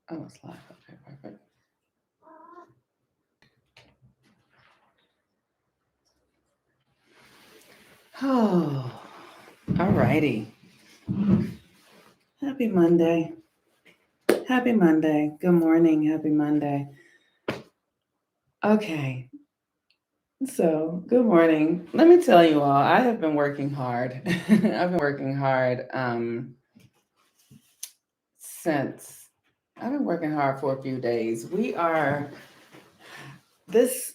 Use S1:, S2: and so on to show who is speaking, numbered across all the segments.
S1: Oh, it's live. Okay, perfect. Oh, all righty. Happy Monday. Happy Monday. Good morning. Happy Monday. Okay, so good morning. Let me tell you all, I have been working hard. I've been working hard since I've been working hard for a few days. We are this.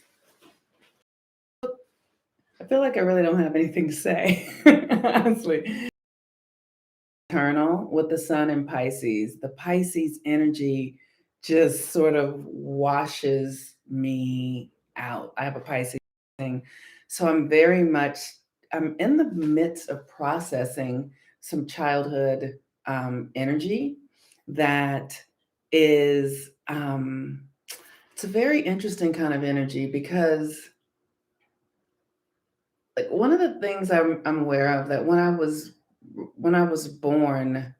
S1: I feel like I really don't have anything to say, honestly. Eternal with the sun in Pisces. The Pisces energy just sort of washes me out. I have a Pisces thing. So I'm in the midst of processing some childhood energy that is, it's a very interesting kind of energy because like one of the things I'm aware of that when I was born,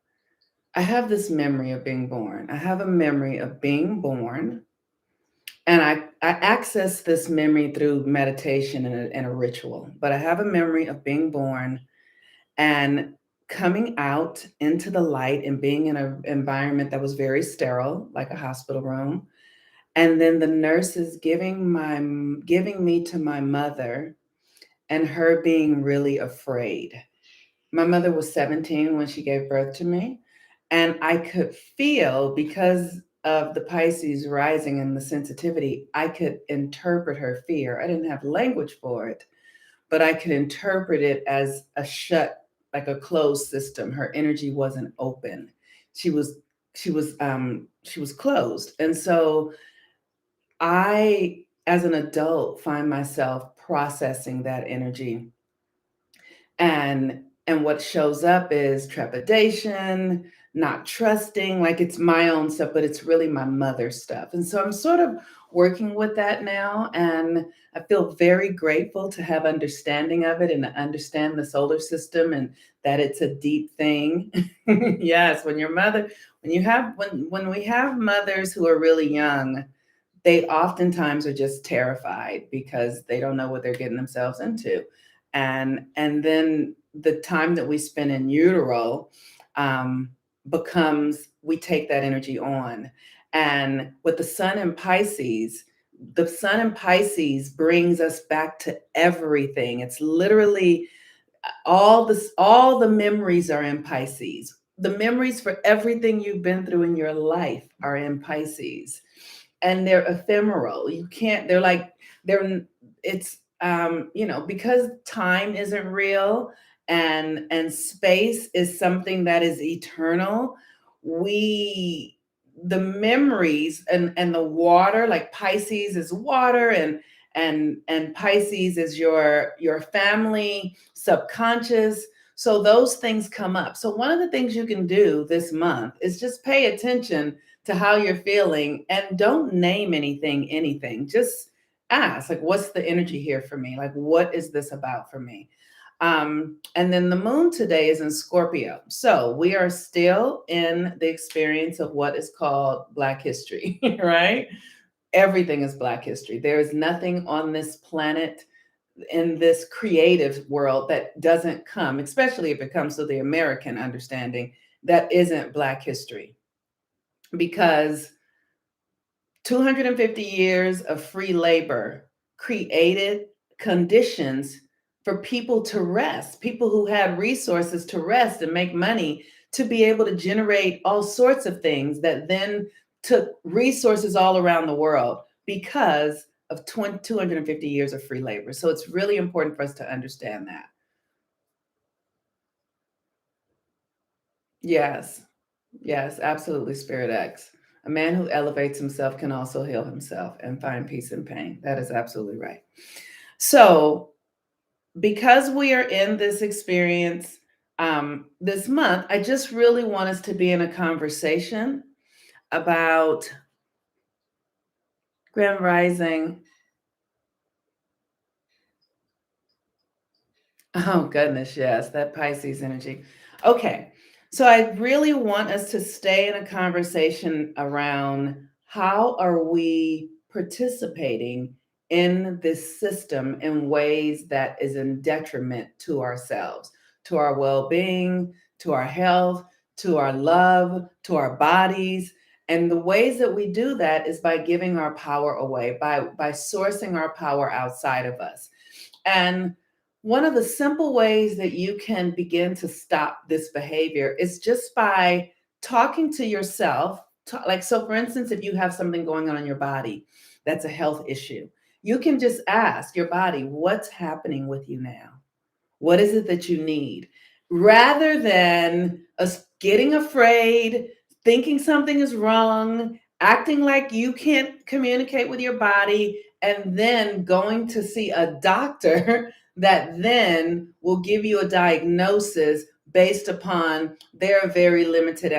S1: I have this memory of being born. I have a memory of being born, and I access this memory through meditation and a ritual. But I have a memory of being born and coming out into the light and being in an environment that was very sterile, like a hospital room. And then the nurses giving me to my mother and her being really afraid. My mother was 17 when she gave birth to me. And I could feel, because of the Pisces rising and the sensitivity, I could interpret her fear. I didn't have language for it, but I could interpret it as a shut, like a closed system. Her energy wasn't open. She was she was closed. And so I, as an adult, find myself processing that energy, and what shows up is trepidation, not trusting, like it's my own stuff, but it's really my mother's stuff. And so I'm sort of working with that now, and I feel very grateful to have understanding of it and to understand the solar system and that it's a deep thing. Yes, when we have mothers who are really young, they oftentimes are just terrified because they don't know what they're getting themselves into. And then the time that we spend in utero, um, becomes, we take that energy on. And with the sun in Pisces brings us back to everything. It's literally all the memories are in Pisces. The memories for everything you've been through in your life are in Pisces, and they're ephemeral. You can't, they're like, they're, it's, because time isn't real, and space is something that is eternal. We, the memories and the water, like Pisces is water, and Pisces is your family subconscious. So those things come up. So one of the things you can do this month is just pay attention to how you're feeling, and don't name anything. Just ask, like, what's the energy here for me? Like, what is this about for me? And then the moon today is in Scorpio. So we are still in the experience of what is called Black history, right? Everything is Black history. There is nothing on this planet, in this creative world, that doesn't come, especially if it comes to the American understanding, that isn't Black history. Because 250 years of free labor created conditions for people to rest, people who had resources to rest and make money, to be able to generate all sorts of things that then took resources all around the world because of 250 years of free labor. So it's really important for us to understand that. Yes, yes, absolutely, Spirit X. A man who elevates himself can also heal himself and find peace in pain. That is absolutely right. So, because we are in this experience this month, I just really want us to be in a conversation about Grand Rising. Oh, goodness, yes, that Pisces energy. Okay, So I really want us to stay in a conversation around how are we participating in this system in ways that is in detriment to ourselves, to our well-being, to our health, to our love, to our bodies. And the ways that we do that is by giving our power away, by sourcing our power outside of us. And one of the simple ways that you can begin to stop this behavior is just by talking to yourself. Like, so for instance, if you have something going on in your body that's a health issue, you can just ask your body, what's happening with you now? What is it that you need? Rather than us getting afraid, thinking something is wrong, acting like you can't communicate with your body, and then going to see a doctor that then will give you a diagnosis based upon their very limited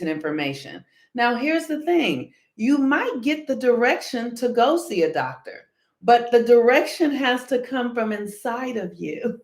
S1: information. Now, here's the thing: you might get the direction to go see a doctor, but the direction has to come from inside of you.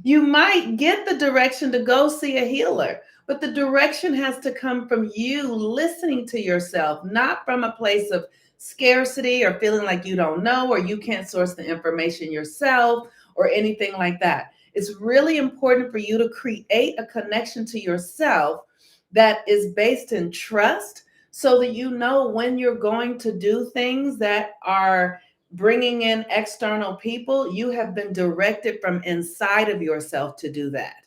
S1: You might get the direction to go see a healer, but the direction has to come from you listening to yourself, not from a place of scarcity or feeling like you don't know or you can't source the information yourself or anything like that. It's really important for you to create a connection to yourself that is based in trust so that you know when you're going to do things that are bringing in external people, you have been directed from inside of yourself to do that.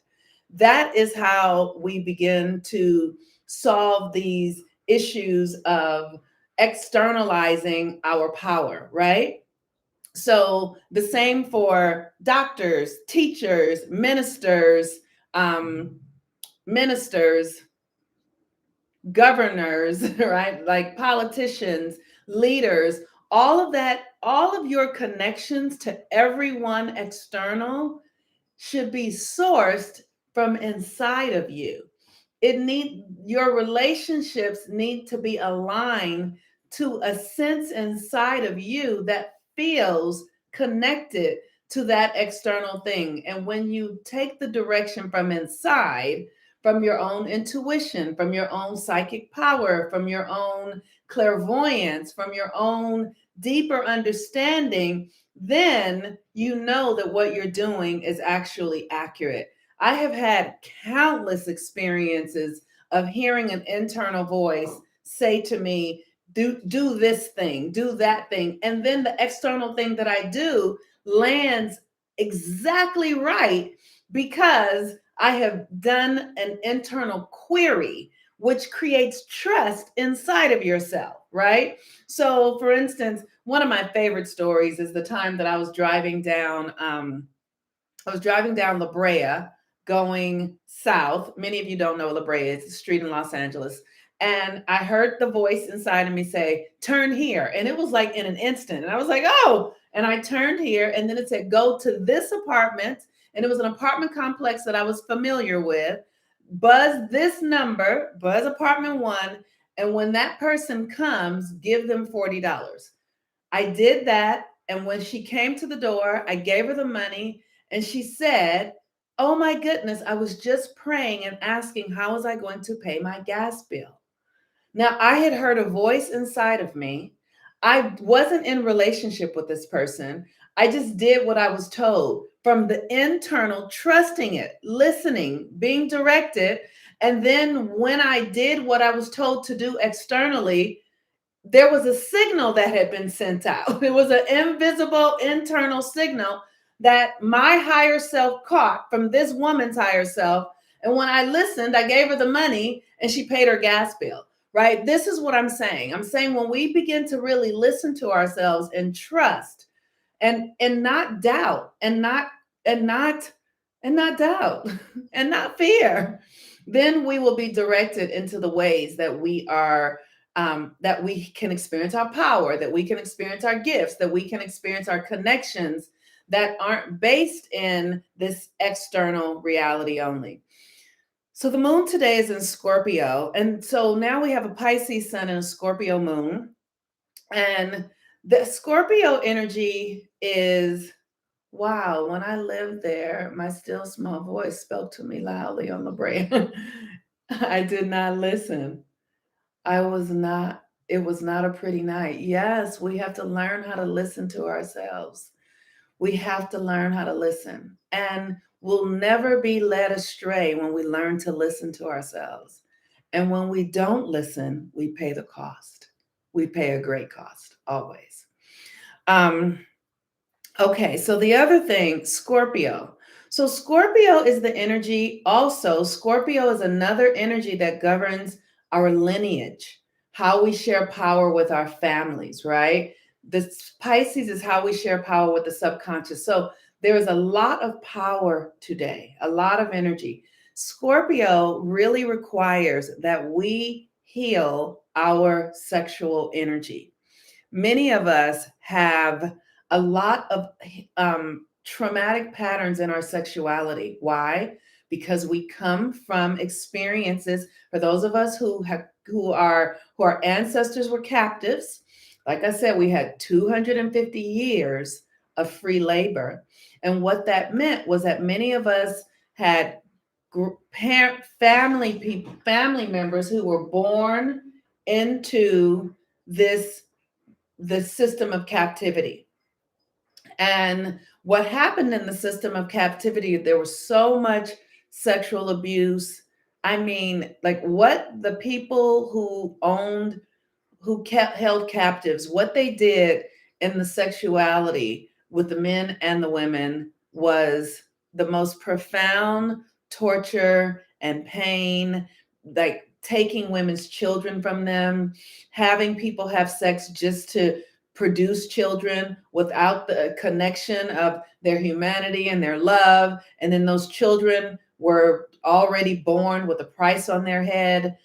S1: That is how we begin to solve these issues of externalizing our power, right? So the same for doctors, teachers, um, ministers, governors, right? Like politicians, leaders, all of that, all of your connections to everyone external should be sourced from inside of you. Your relationships need to be aligned to a sense inside of you that feels connected to that external thing. And when you take the direction from inside, from your own intuition, from your own psychic power, from your own clairvoyance, from your own deeper understanding, then you know that what you're doing is actually accurate. I have had countless experiences of hearing an internal voice say to me, do this thing, do that thing. And then the external thing that I do lands exactly right because I have done an internal query, which creates trust inside of yourself, right? So, for instance, one of my favorite stories is the time that I was driving down La Brea going south. Many of you don't know La Brea, it's a street in Los Angeles. And I heard the voice inside of me say, turn here. And it was like in an instant. And I was like, oh, and I turned here. And then it said, go to this apartment. And it was an apartment complex that I was familiar with. Buzz this number, buzz apartment one. And when that person comes, give them $40. I did that. And when she came to the door, I gave her the money and she said, oh my goodness, I was just praying and asking, how was I going to pay my gas bill? Now, I had heard a voice inside of me. I wasn't in relationship with this person. I just did what I was told from the internal, trusting it, listening, being directed. And then when I did what I was told to do externally, there was a signal that had been sent out. It was an invisible internal signal that my higher self caught from this woman's higher self. And when I listened, I gave her the money and she paid her gas bill, right? This is what I'm saying. I'm saying when we begin to really listen to ourselves and trust and not doubt and not and not doubt and not fear, then we will be directed into the ways that we are that we can experience our power, that we can experience our gifts, that we can experience our connections that aren't based in this external reality only. So the moon today is in Scorpio. And so now we have a Pisces sun and a Scorpio moon. And the Scorpio energy is wow, when I lived there, my still small voice spoke to me loudly on the brain. I did not listen. I was not, it was not a pretty night. Yes, we have to learn how to listen to ourselves. We have to learn how to listen. And we'll never be led astray when we learn to listen to ourselves. And when we don't listen, we pay the cost. We pay a great cost, always. Um, Okay, so the other thing, Scorpio. So Scorpio is the energy. Also, Scorpio is another energy that governs our lineage, how we share power with our families, right? This Pisces is how we share power with the subconscious. So there is a lot of power today, a lot of energy. Scorpio really requires that we heal our sexual energy. Many of us have a lot of traumatic patterns in our sexuality. Why? Because we come from experiences. For those of us who our ancestors were captives, like I said, we had 250 years of free labor, and what that meant was that many of us had family members who were born into this the system of captivity. And what happened in the system of captivity, there was so much sexual abuse. I mean, like what the people who owned, who kept held captives, what they did in the sexuality with the men and the women was the most profound torture and pain, like taking women's children from them, having people have sex just to produce children without the connection of their humanity and their love. And then those children were already born with a price on their head.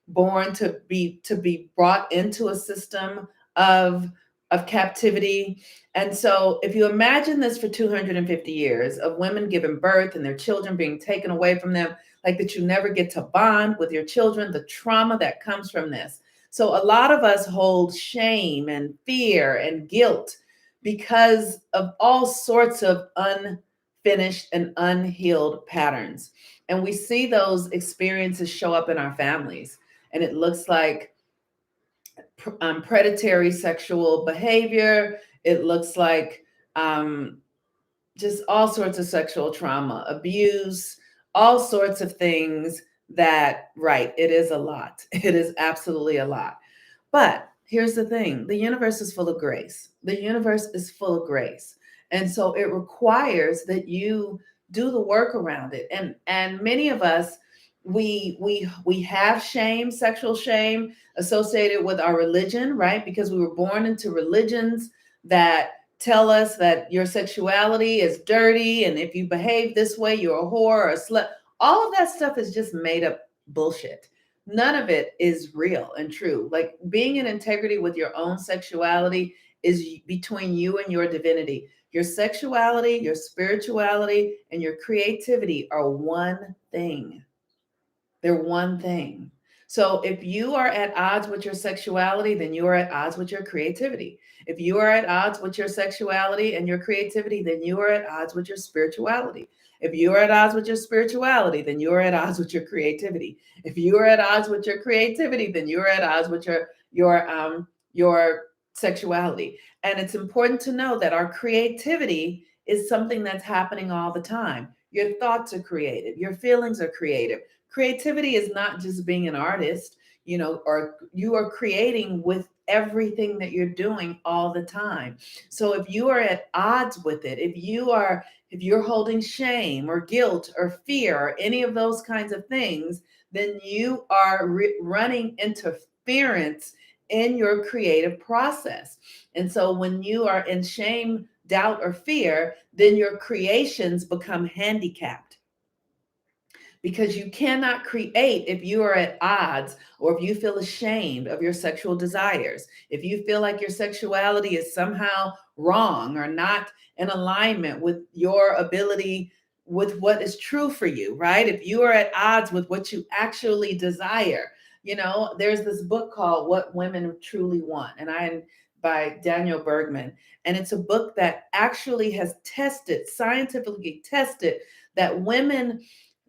S1: Born to be brought into a system of of captivity. And so if you imagine this for 250 years of women giving birth and their children being taken away from them, like that you never get to bond with your children, the trauma that comes from this. So a lot of us hold shame and fear and guilt because of all sorts of unfinished and unhealed patterns. And we see those experiences show up in our families, and it looks like predatory sexual behavior. It looks like um, just all sorts of sexual trauma, abuse, all sorts of things that, right, it is a lot. It is absolutely a lot. But here's the thing, the universe is full of grace. The universe is full of grace. And so it requires that you do the work around it. And many of us, we have shame, sexual shame associated with our religion, right? Because we were born into religions that tell us that your sexuality is dirty, and if you behave this way, you're a whore or a slut. All of that stuff is just made up bullshit. None of it is real and true. Like being in integrity with your own sexuality is between you and your divinity. Your sexuality, your spirituality, and your creativity are one thing. They're one thing. So if you are at odds with your sexuality, then you are at odds with your creativity. If you are at odds with your sexuality and your creativity, then you are at odds with your spirituality. If you are at odds with your spirituality, then you are at odds with your creativity. If you are at odds with your creativity, then you are at odds with your sexuality. And it's important to know that our creativity is something that's happening all the time. Your thoughts are creative, your feelings are creative. Creativity is not just being an artist, or you are creating with everything that you're doing all the time. So if you are at odds with it, if you're holding shame or guilt or fear or any of those kinds of things, then you are running interference in your creative process. And so when you are in shame, doubt, or fear, then your creations become handicapped, because you cannot create if you are at odds or if you feel ashamed of your sexual desires. If you feel like your sexuality is somehow wrong or not in alignment with your ability, with what is true for you, right? If you are at odds with what you actually desire, there's this book called What Women Truly Want. And by Daniel Bergman. And it's a book that actually has scientifically tested, that women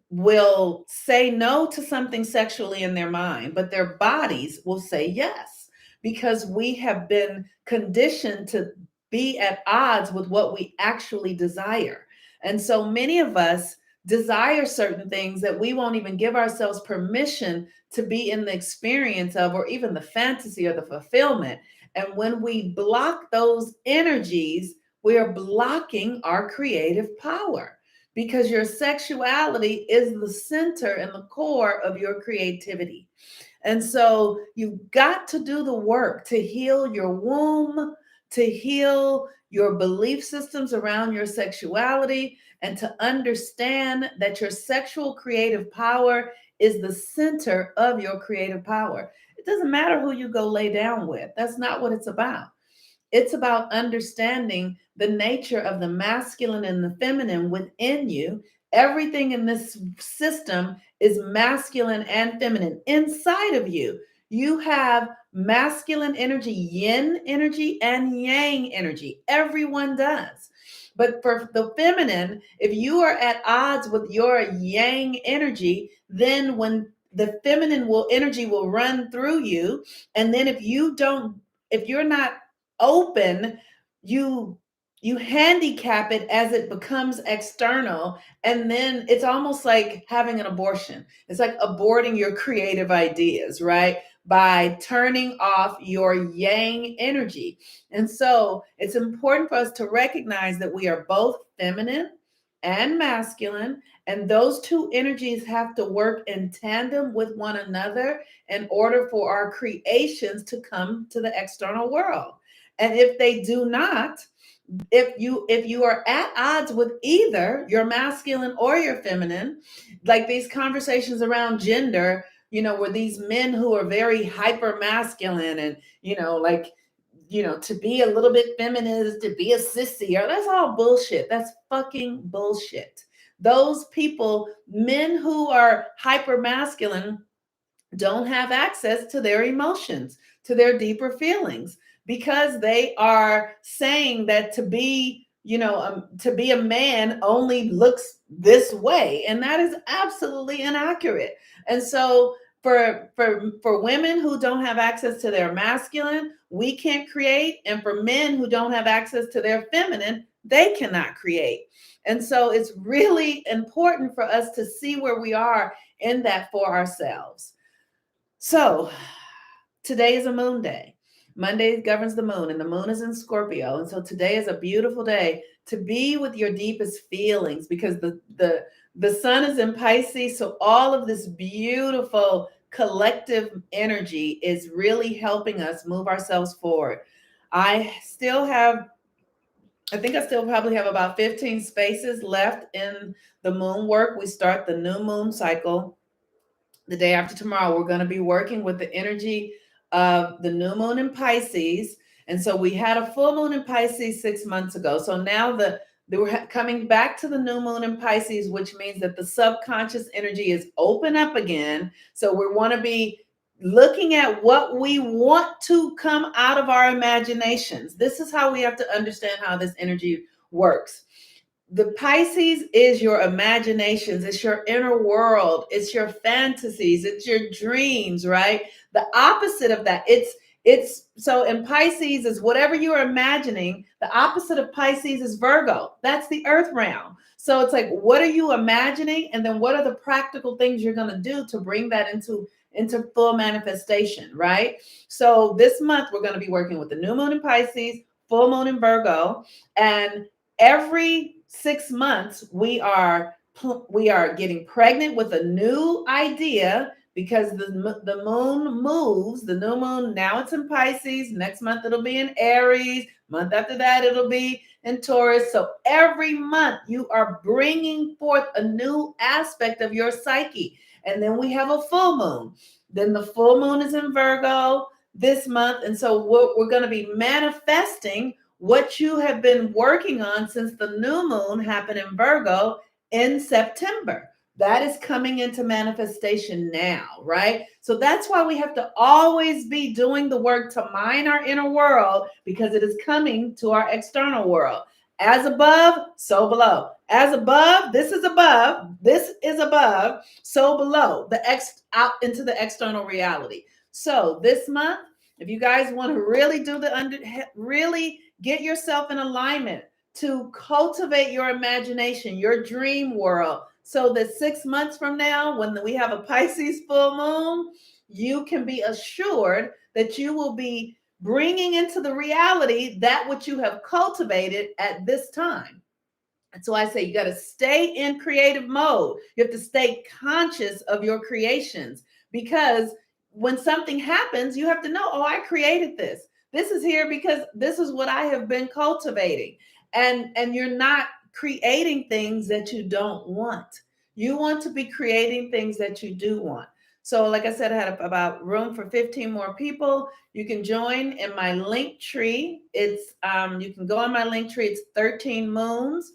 S1: will say no to something sexually in their mind, but their bodies will say yes, because we have been conditioned to be at odds with what we actually desire. And so many of us desire certain things that we won't even give ourselves permission to be in the experience of, or even the fantasy or the fulfillment. And when we block those energies, we are blocking our creative power, because your sexuality is the center and the core of your creativity. And so you've got to do the work to heal your womb, to heal your belief systems around your sexuality, and to understand that your sexual creative power is the center of your creative power. It doesn't matter who you go lay down with. That's not what it's about. It's about understanding the nature of the masculine and the feminine within you. Everything in this system is masculine and feminine inside of you. You have masculine energy, yin energy, and yang energy. Everyone does. But for the feminine, if you are at odds with your yang energy, then when the feminine energy will run through you, and then if you're not open, you you handicap it as it becomes external, and then it's almost like having an abortion. It's like aborting your creative ideas, right? By turning off your yang energy. And so it's important for us to recognize that we are both feminine and masculine, and those two energies have to work in tandem with one another in order for our creations to come to the external world. And if they do not, if you are at odds with either your masculine or your feminine, like these conversations around gender, where these men who are very hyper masculine, and like, to be a little bit feminine is to be a sissy, or that's all bullshit. That's fucking bullshit. Those people, men who are hyper masculine, don't have access to their emotions, to their deeper feelings, because they are saying that to be a man only looks this way, and that is absolutely inaccurate. And so for women who don't have access to their masculine, we can't create, and for men who don't have access to their feminine, they cannot create. And so it's really important for us to see where we are in that for ourselves. So today is a moon day. Monday governs the moon, and the moon is in Scorpio. And so today is a beautiful day to be with your deepest feelings, because the sun is in Pisces. So all of this beautiful collective energy is really helping us move ourselves forward. I think I still probably have about 15 spaces left in the moon work. We start the new moon cycle the day after tomorrow. We're going to be working with the energy of the new moon in Pisces. And so we had a full moon in Pisces 6 months ago. So now we're coming back to the new moon in Pisces, which means that the subconscious energy is open up again. So we want to be looking at what we want to come out of our imaginations. This is how we have to understand how this energy works. The Pisces is your imaginations, it's your inner world, it's your fantasies, it's your dreams, right? The opposite of that, it's so in Pisces is whatever you're imagining. The opposite of Pisces is Virgo. That's the earth realm. So it's like, what are you imagining? And then what are the practical things you're going to do to bring that into full manifestation, right? So this month we're going to be working with the new moon in Pisces, full moon in Virgo, and every 6 months we are getting pregnant with a new idea, because the moon moves. The new moon, now it's in Pisces, next month it'll be in Aries, month after that it'll be in Taurus. So every month you are bringing forth a new aspect of your psyche. And then we have a full moon. Then the full moon is in Virgo this month. And so we're going to be manifesting what you have been working on since the new moon happened in Virgo in September. That is coming into manifestation now, right? So that's why we have to always be doing the work to mine our inner world, because it is coming to our external world. As above, so below. As above, this is above, so below, the out into the external reality. So this month, if you guys want to really do really get yourself in alignment to cultivate your imagination, your dream world, so that 6 months from now, when we have a Pisces full moon, you can be assured that you will be bringing into the reality that which you have cultivated at this time. And so I say you got to stay in creative mode. You have to stay conscious of your creations, because when something happens, you have to know, oh, I created this. This is here because this is what I have been cultivating. And you're not creating things that you don't want. You want to be creating things that you do want. So, like I said, I had about room for 15 more people. You can join in my link tree. It's you can go on my link tree. It's 13 moons,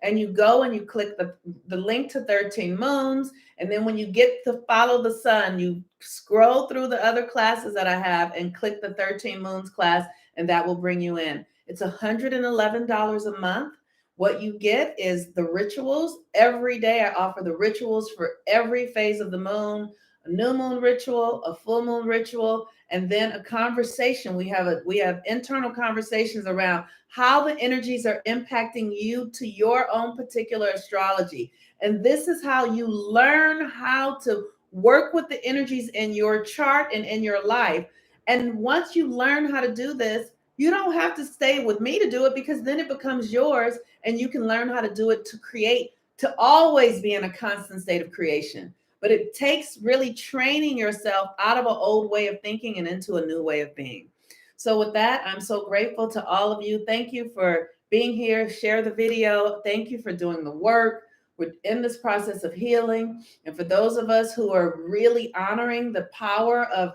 S1: and you go and you click the link to 13 moons. And then when you get to follow the sun, you scroll through the other classes that I have and click the 13 moons class, and that will bring you in. It's $111 a month. What you get is the rituals. Every day I offer the rituals for every phase of the moon: a new moon ritual, a full moon ritual, and then a conversation. We have internal conversations around how the energies are impacting you to your own particular astrology. And this is how you learn how to work with the energies in your chart and in your life. And once you learn how to do this, you don't have to stay with me to do it, because then it becomes yours and you can learn how to do it to create, to always be in a constant state of creation. But it takes really training yourself out of an old way of thinking and into a new way of being. So with that, I'm so grateful to all of you. Thank you for being here. Share the video. Thank you for doing the work. We're in this process of healing. And for those of us who are really honoring the power of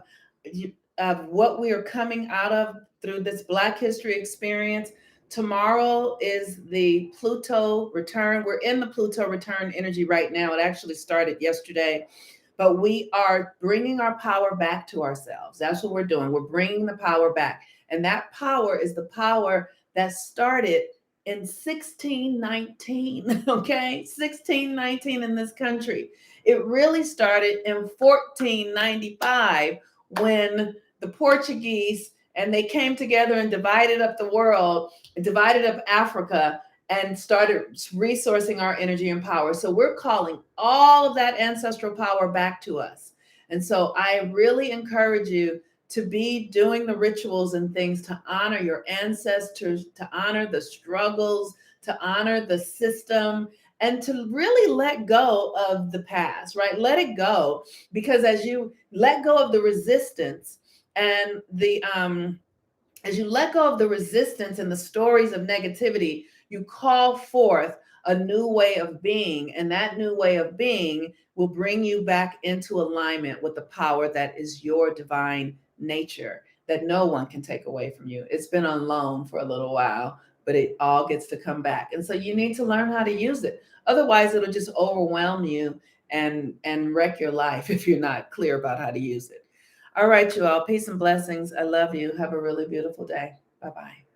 S1: what we are coming out of through this Black History experience, tomorrow is the Pluto return. We're in the Pluto return energy right now. It actually started yesterday, but we are bringing our power back to ourselves. That's what we're doing. We're bringing the power back. And that power is the power that started in 1619, okay? 1619 in this country. It really started in 1495 when the Portuguese, and they came together and divided up the world, divided up Africa, and started resourcing our energy and power. So we're calling all of that ancestral power back to us. And so I really encourage you to be doing the rituals and things to honor your ancestors, to honor the struggles, to honor the system, and to really let go of the past, right? Let it go, because as you let go of the resistance and as you let go of the resistance and the stories of negativity, you call forth a new way of being. And that new way of being will bring you back into alignment with the power that is your divine nature, that no one can take away from you. It's been on loan for a little while, but it all gets to come back. And so you need to learn how to use it. Otherwise, it'll just overwhelm you and wreck your life if you're not clear about how to use it. All right, you all. Peace and blessings. I love you. Have a really beautiful day. Bye-bye.